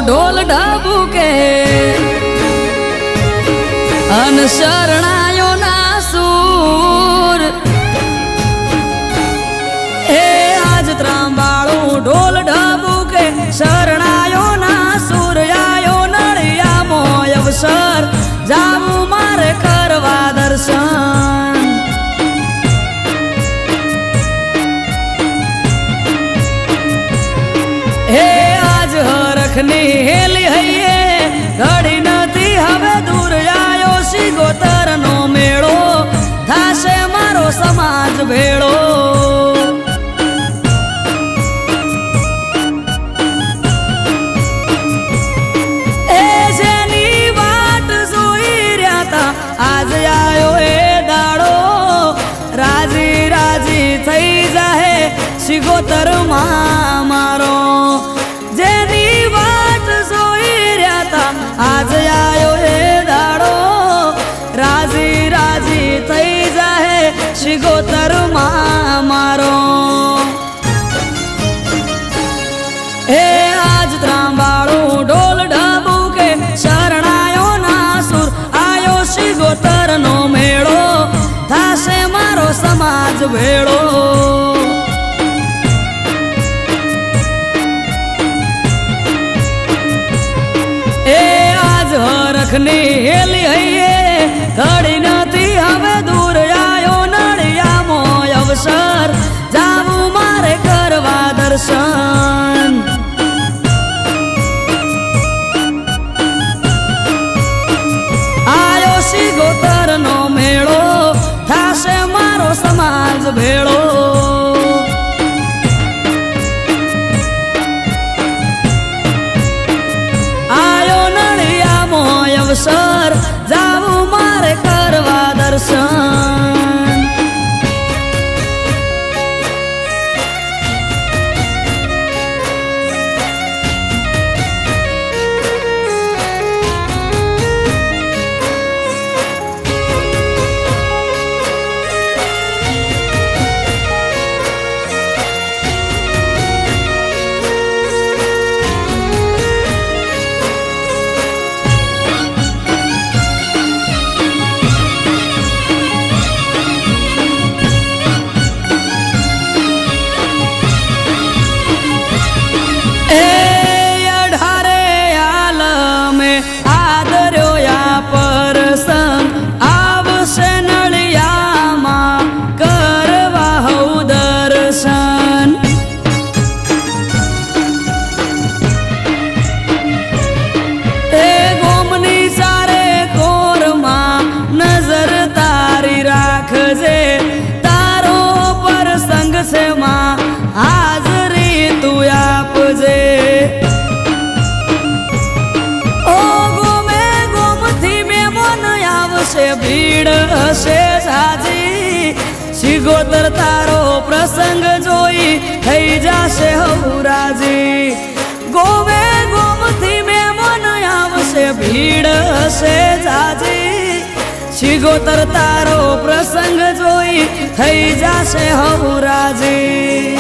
ઢોલ ઢબુકે અન શરણાયો ના સૂર હે આજ ત્રાંબાળું ઢોલ ઢબુકે શરણાયો ના સૂર આયો નળિયામો અવસર જાવું મારે કરવા દર્શન હે આજ હરખની હેલી હૈયે ઘડી નથી હવે દૂર આયો સિગોતરનો મેળો થાશે મારો સમાજ ભેળો એ જેની વાટ જોઈ રહ્યા તા આજ આયો એ દાડો રાજી રાજી થઈ જાહે સિગોતરમાં મારો જેની વાટ જોઈ રહ્યા તા આજ આયો એ દાડો રાજી રાજી થઈ જાહે સિગોતરમાં મારો હે આજ ત્રાંબાળું ઢોલ ઢબુકે શરણાયો ના સુર આયો સિગોતરનો મેળો થાશે મારો સમાજ ભેળો હરખની હેલી હૈયે ઘડી નથી હવે દૂર આયો નળિયામો અવસર જાવું મારે કરવા દર્શન આયો સિગોતરનો મેળો થાશે મારો સમાજ ભેળો અવસર જાવું મારે કરવા દર્શન તારો પ્રસંગ છે માં હાજરી તું આપજે ઓ ગોમે ગોમથી મેમન આવશે ભીડ હશે સાજી સિગોતર તારો પ્રસંગ જોઈ થઈ જશે હવરાજી ગોમે ગોમથી મેમન આવશે ભીડ હશે સાજી સિગોતર તારો પ્રસંગ જોઈ થઈ જશે હવરાજી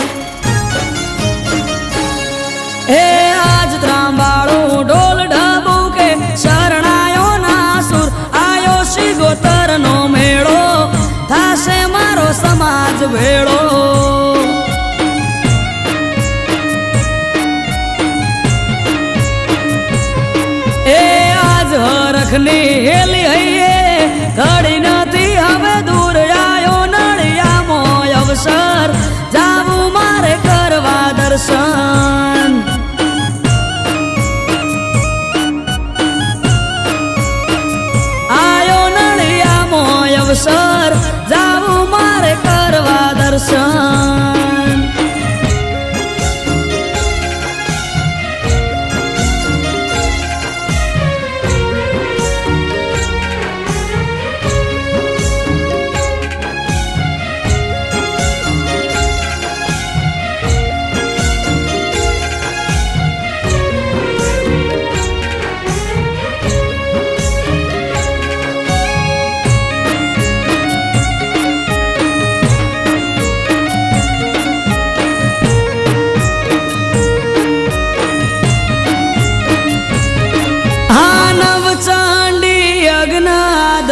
હે આજ ત્રાંબાળું ઢોલ ઢબુકે શરણાયો ના સુર આયો સિગોતરનો મેળો થાશે મારો સમાજ ભેળો એ આજ હરખની હેલી હૈયે ઘડી નથી હવે દૂર આયો નળિયામો અવસર જાવું મારે કરવા દર્શન આયો નળિયામો અવસર જાવું મારે કરવા દર્શન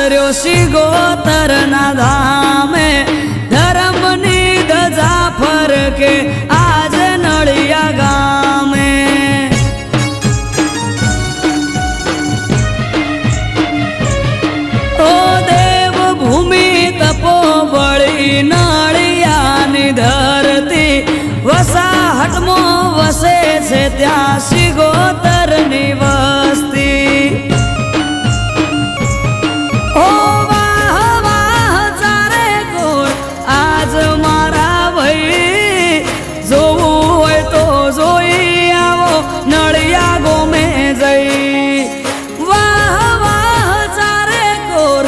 પધાર્યો સિગોતરના ધામે ધર્મની ધજા ફરકે આજ નળિયા ગામે ઓ દેવભૂમિ તપોબળી નળિયાની ધરતી વસાહટમાં વસે છે ત્યાં સિગોતરની વસ્તી ઓ વાહ વાહ ચારે કોર આજ મારા ભાઈ જોવું હોય તો જોઈ આવો નળિયા ગોમે જઈ વાહ વાહ ચારે કોર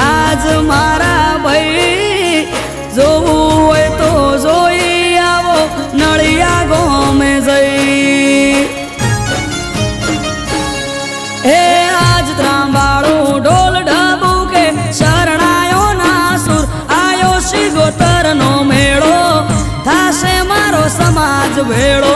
આજ મારા ભાઈ જોવું હોય તો જોઈ આવો નળિયા ગોમે જઈ હે આજ ત્રાંબાળું ઢોલ ઢબુકે શરણાયો ના સુર આયો સિગોતરનો મેળો થાશે મારો સમાજ ભેળો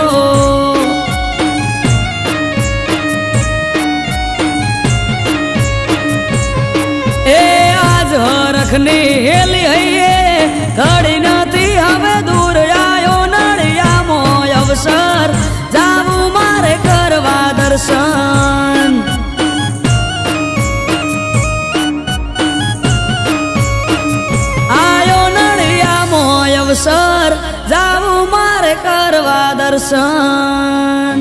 એ આજ હરખની હેલી હૈયે ઘડી નથી હવે દૂર આયો નળિયામો અવસર જાવું મારે કરવા દર્શન આયો નળિયામો અવસર જાવું મારે કરવા દર્શન